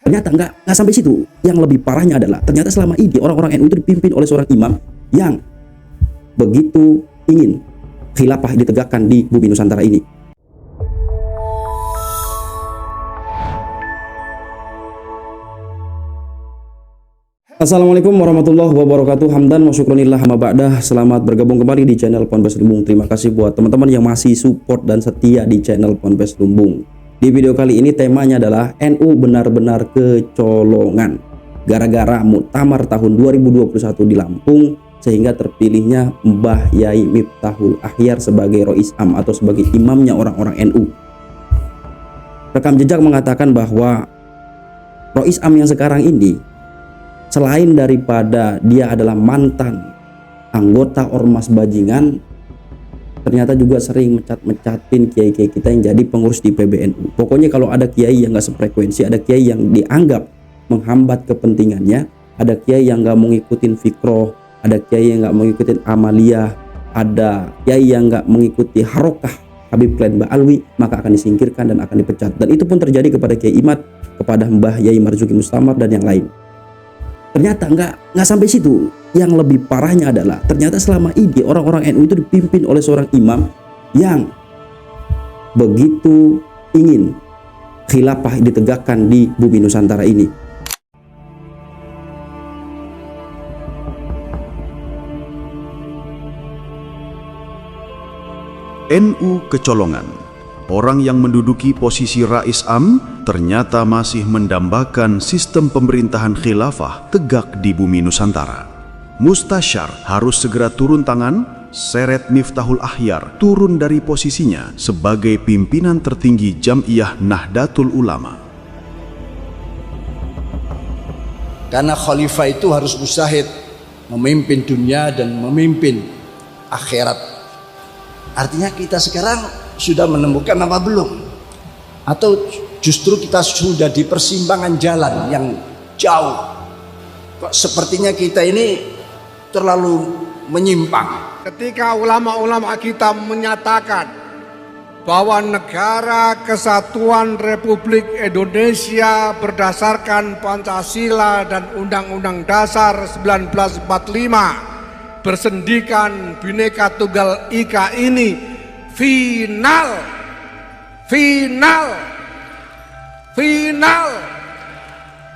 Ternyata nggak sampai situ. Yang lebih parahnya adalah ternyata selama ini orang-orang NU itu dipimpin oleh seorang imam yang begitu ingin khilafah ditegakkan di bumi Nusantara ini. Assalamualaikum warahmatullahi wabarakatuh. Hamdan wa syukronillah ma ba'dah. Selamat bergabung kembali di channel Ponpes Lumbung. Terima kasih buat teman-teman yang masih support dan setia di channel Ponpes Lumbung. Di video kali ini temanya adalah NU benar-benar kecolongan. Gara-gara muktamar tahun 2021 di Lampung sehingga terpilihnya Mbah Yai Miftahul Akhyar sebagai Rois Am atau sebagai imamnya orang-orang NU. Rekam jejak mengatakan bahwa Rois Am yang sekarang ini, selain daripada dia adalah mantan anggota Ormas Bajingan, ternyata juga sering mecat-mecatin kiai-kiai kita yang jadi pengurus di PBNU. Pokoknya kalau ada kiai yang gak sefrekuensi, ada kiai yang dianggap menghambat kepentingannya, ada kiai yang gak mau ngikutin fikroh, ada kiai yang gak mau ngikutin amaliyah, ada kiai yang gak mengikuti harokah Habib Klen Ba'alwi, maka akan disingkirkan dan akan dipecat. Dan itu pun terjadi kepada Kiai Imad, kepada Mbah Yai Marzuki Mustamar dan yang lain. Ternyata nggak sampai situ. Yang lebih parahnya adalah ternyata selama ini orang-orang NU itu dipimpin oleh seorang imam yang begitu ingin khilafah ditegakkan di bumi Nusantara ini. NU kecolongan. Orang yang menduduki posisi Rais Am ternyata masih mendambakan sistem pemerintahan khilafah tegak di bumi Nusantara. Mustasyar harus segera turun tangan, seret Miftahul Akhyar turun dari posisinya sebagai pimpinan tertinggi Jam'iyah Nahdlatul Ulama. Karena khalifah itu harus mujtahid, memimpin dunia dan memimpin akhirat. Artinya kita sekarang sudah menemukan apa belum? Atau justru kita sudah di persimpangan jalan yang jauh? Kok sepertinya kita ini terlalu menyimpang. Ketika ulama-ulama kita menyatakan bahwa negara kesatuan Republik Indonesia berdasarkan Pancasila dan Undang-Undang Dasar 1945 bersendikan Bhinneka Tunggal Ika ini final,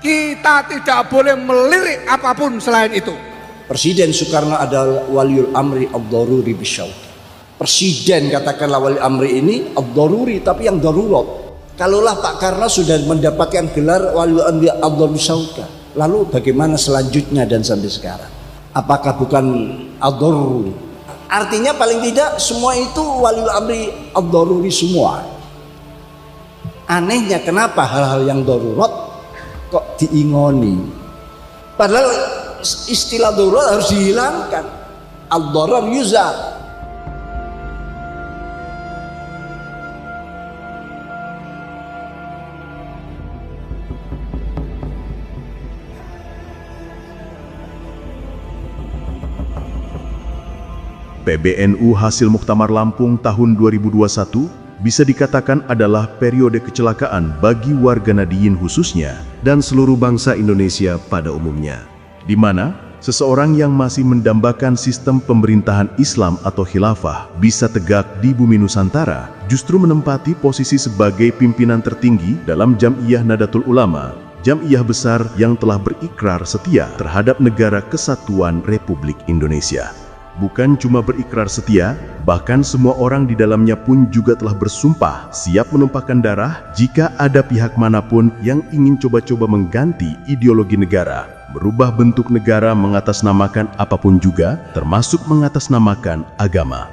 kita tidak boleh melirik apapun selain itu. Presiden Soekarno adalah waliul amri ad-daruri bisyauq. Presiden katakanlah wali amri ini ad-daruri, tapi yang darurat. Kalaulah Pak Karno sudah mendapatkan gelar waliul amri ad-daruri bisyauq, lalu bagaimana selanjutnya dan sampai sekarang? Apakah bukan ad-daruri? Artinya paling tidak semua itu waliul amri ad-daruri semua. Anehnya kenapa hal-hal yang darurat kok diingoni? Padahal istilah darurat harus dihilangkan. Ad-darar yuzal. PBNU hasil Muktamar Lampung tahun 2021 bisa dikatakan adalah periode kecelakaan bagi warga Nahdiyin khususnya dan seluruh bangsa Indonesia pada umumnya, di mana seseorang yang masih mendambakan sistem pemerintahan Islam atau khilafah bisa tegak di bumi Nusantara justru menempati posisi sebagai pimpinan tertinggi dalam Jam'iyah Nahdlatul Ulama, Jam'iyah besar yang telah berikrar setia terhadap negara kesatuan Republik Indonesia. Bukan cuma berikrar setia, bahkan semua orang di dalamnya pun juga telah bersumpah siap menumpahkan darah jika ada pihak manapun yang ingin coba-coba mengganti ideologi negara, merubah bentuk negara mengatasnamakan apapun juga, termasuk mengatasnamakan agama.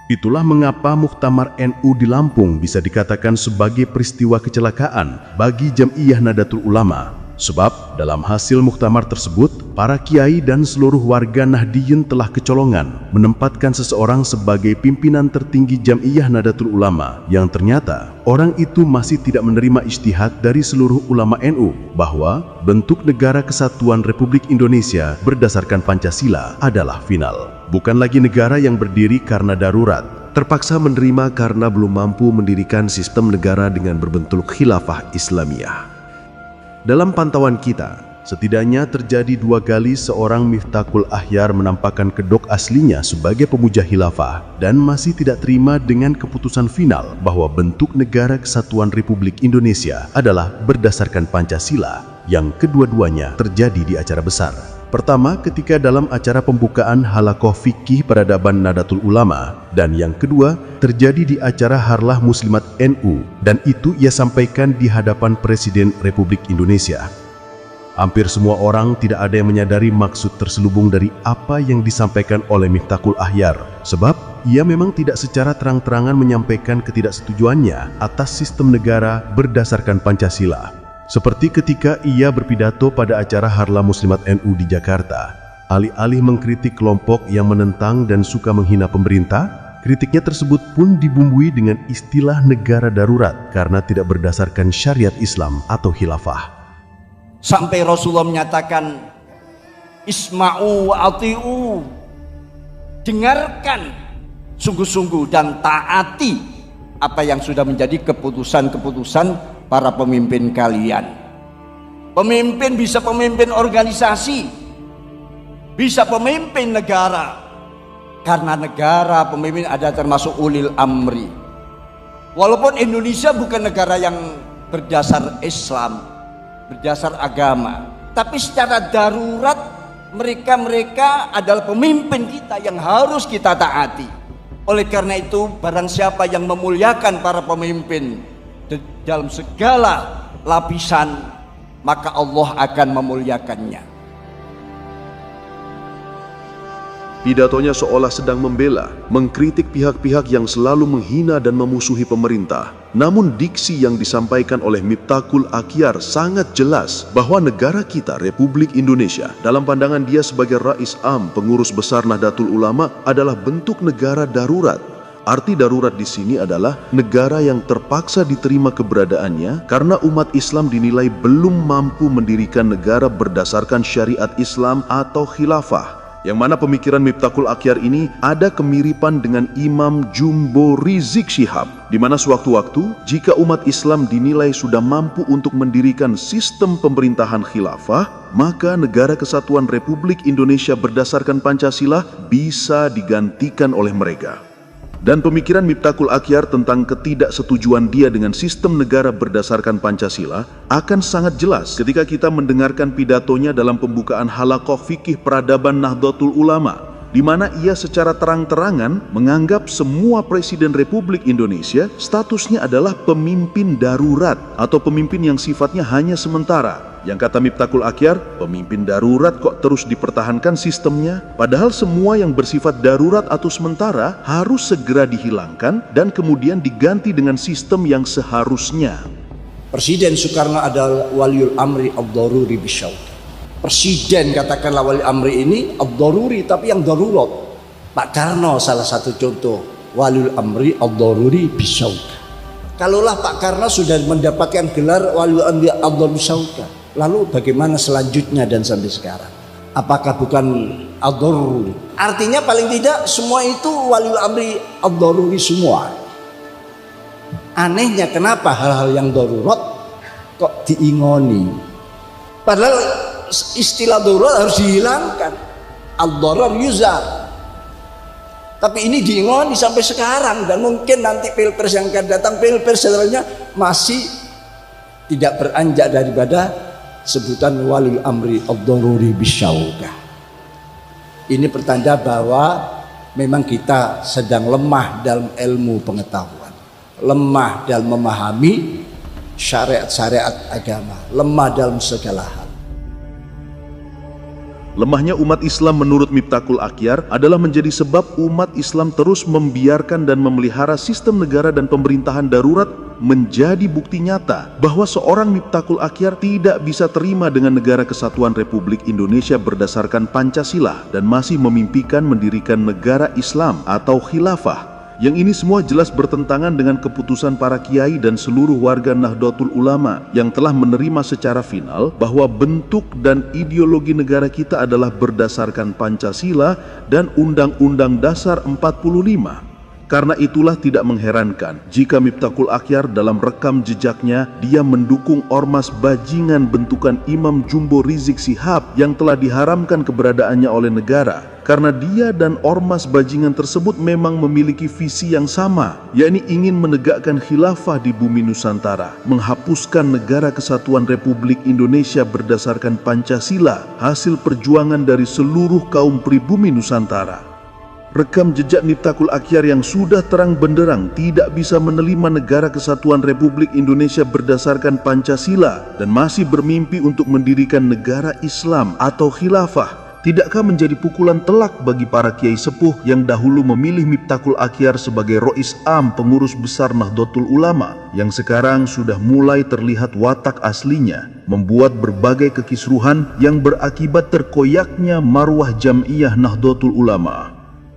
Itulah mengapa Muktamar NU di Lampung bisa dikatakan sebagai peristiwa kecelakaan bagi Jam'iyah Nahdlatul Ulama. Sebab dalam hasil muktamar tersebut, para kiai dan seluruh warga Nahdiyin telah kecolongan menempatkan seseorang sebagai pimpinan tertinggi Jam'iyah Nahdlatul Ulama yang ternyata orang itu masih tidak menerima ijtihad dari seluruh ulama NU bahwa bentuk negara kesatuan Republik Indonesia berdasarkan Pancasila adalah final. Bukan lagi negara yang berdiri karena darurat, terpaksa menerima karena belum mampu mendirikan sistem negara dengan berbentuk khilafah Islamiyah. Dalam pantauan kita, setidaknya terjadi 2 kali seorang Miftahul Akhyar menampakkan kedok aslinya sebagai pemuja khilafah dan masih tidak terima dengan keputusan final bahwa bentuk negara kesatuan Republik Indonesia adalah berdasarkan Pancasila, yang kedua-duanya terjadi di acara besar. Pertama, ketika dalam acara pembukaan Halaqah Fikih Peradaban Nahdlatul Ulama, dan yang kedua terjadi di acara Harlah Muslimat NU, dan itu ia sampaikan di hadapan Presiden Republik Indonesia. Hampir semua orang tidak ada yang menyadari maksud terselubung dari apa yang disampaikan oleh Miftahul Akhyar, sebab ia memang tidak secara terang-terangan menyampaikan ketidaksetujuannya atas sistem negara berdasarkan Pancasila. Seperti ketika ia berpidato pada acara Harlah Muslimat NU di Jakarta, alih-alih mengkritik kelompok yang menentang dan suka menghina pemerintah, kritiknya tersebut pun dibumbui dengan istilah negara darurat karena tidak berdasarkan syariat Islam atau khilafah. Sampai Rasulullah menyatakan, isma'u wa ati'u, dengarkan sungguh-sungguh dan taati apa yang sudah menjadi keputusan-keputusan para pemimpin kalian. Pemimpin bisa pemimpin organisasi, bisa pemimpin negara, karena negara pemimpin ada termasuk ulil amri. Walaupun Indonesia bukan negara yang berdasar Islam, berdasar agama, tapi secara darurat mereka adalah pemimpin kita yang harus kita taati. Oleh karena itu, barang siapa yang memuliakan para pemimpin dalam segala lapisan, maka Allah akan memuliakannya. Pidatonya seolah sedang membela, mengkritik pihak-pihak yang selalu menghina dan memusuhi pemerintah. Namun diksi yang disampaikan oleh Miftahul Akhyar sangat jelas bahwa negara kita, Republik Indonesia, dalam pandangan dia sebagai Rais Am, pengurus besar Nahdlatul Ulama, adalah bentuk negara darurat. Arti darurat di sini adalah negara yang terpaksa diterima keberadaannya karena umat Islam dinilai belum mampu mendirikan negara berdasarkan syariat Islam atau khilafah. Yang mana pemikiran Miftahul Akhyar ini ada kemiripan dengan Imam Jumbo Rizik Syihab, di mana sewaktu-waktu jika umat Islam dinilai sudah mampu untuk mendirikan sistem pemerintahan khilafah, maka negara kesatuan Republik Indonesia berdasarkan Pancasila bisa digantikan oleh mereka. Dan pemikiran Miftahul Akhyar tentang ketidaksetujuan dia dengan sistem negara berdasarkan Pancasila akan sangat jelas ketika kita mendengarkan pidatonya dalam pembukaan Halaqah Fikih Peradaban Nahdlatul Ulama, di mana ia secara terang-terangan menganggap semua Presiden Republik Indonesia statusnya adalah pemimpin darurat atau pemimpin yang sifatnya hanya sementara. Yang kata Miftahul Akhyar, pemimpin darurat kok terus dipertahankan sistemnya? Padahal semua yang bersifat darurat atau sementara harus segera dihilangkan dan kemudian diganti dengan sistem yang seharusnya. Presiden Soekarno adalah waliul amri ad-daruri bisyauq. Presiden katakanlah wali amri ini ad-daruri, tapi yang darurat. Pak Karno salah satu contoh waliul amri ad-daruri bisyauq. Kalaulah Pak Karno sudah mendapatkan gelar waliul amri ad-daruri bisyauq, lalu bagaimana selanjutnya dan sampai sekarang? Apakah bukan ad-daruri? Artinya paling tidak semua itu waliul amri ad-daruri semua. Anehnya kenapa hal-hal yang darurat kok diingoni? Padahal istilah darurat harus dihilangkan. Ad-darar yuzal. Tapi ini diingoni sampai sekarang, dan mungkin nanti pilpres yang akan datang, pilpres sebenarnya masih tidak beranjak daripada sebutan walil amri ad-daruri bisyauqah. Ini pertanda bahwa memang kita sedang lemah dalam ilmu pengetahuan, lemah dalam memahami syariat-syariat agama, lemah dalam segala hal. Lemahnya umat Islam menurut Miftahul Akhyar adalah menjadi sebab umat Islam terus membiarkan dan memelihara sistem negara dan pemerintahan darurat, menjadi bukti nyata bahwa seorang Miftahul Akhyar tidak bisa terima dengan negara kesatuan Republik Indonesia berdasarkan Pancasila dan masih memimpikan mendirikan negara Islam atau khilafah. Yang ini semua jelas bertentangan dengan keputusan para kiai dan seluruh warga Nahdlatul Ulama yang telah menerima secara final bahwa bentuk dan ideologi negara kita adalah berdasarkan Pancasila dan Undang-Undang Dasar 45. Karena itulah tidak mengherankan jika Miftahul Akhyar dalam rekam jejaknya dia mendukung ormas bajingan bentukan Imam Jumbo Rizik Syihab yang telah diharamkan keberadaannya oleh negara. Karena dia dan ormas bajingan tersebut memang memiliki visi yang sama, yakni ingin menegakkan khilafah di bumi Nusantara, menghapuskan Negara Kesatuan Republik Indonesia berdasarkan Pancasila, hasil perjuangan dari seluruh kaum pribumi Nusantara. Rekam jejak Miftahul Akhyar yang sudah terang benderang tidak bisa menerima Negara Kesatuan Republik Indonesia berdasarkan Pancasila dan masih bermimpi untuk mendirikan negara Islam atau khilafah. Tidakkah menjadi pukulan telak bagi para kiai sepuh yang dahulu memilih Miftahul Akhyar sebagai Rois Am pengurus besar Nahdlatul Ulama yang sekarang sudah mulai terlihat watak aslinya, membuat berbagai kekisruhan yang berakibat terkoyaknya marwah Jam'iyah Nahdlatul Ulama.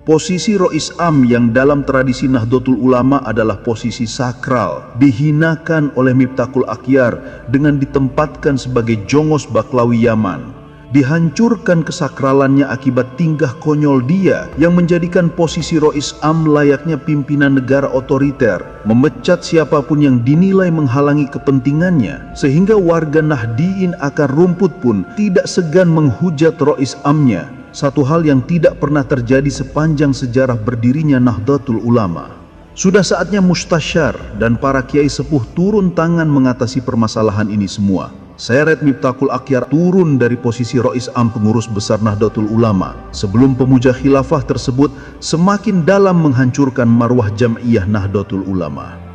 Posisi Rois Am yang dalam tradisi Nahdlatul Ulama adalah posisi sakral, dihinakan oleh Miftahul Akhyar dengan ditempatkan sebagai jongos Baklawi Yaman. Dihancurkan kesakralannya akibat tingkah konyol dia yang menjadikan posisi Rois Am layaknya pimpinan negara otoriter, memecat siapapun yang dinilai menghalangi kepentingannya, sehingga warga Nahdiyin akar rumput pun tidak segan menghujat Rois Amnya, satu hal yang tidak pernah terjadi sepanjang sejarah berdirinya Nahdlatul Ulama. Sudah saatnya mustasyar dan para kiai sepuh turun tangan mengatasi permasalahan ini semua. Seret Miftahul Akhyar turun dari posisi Rois Am pengurus besar Nahdlatul Ulama sebelum pemuja khilafah tersebut semakin dalam menghancurkan marwah Jam'iyah Nahdlatul Ulama.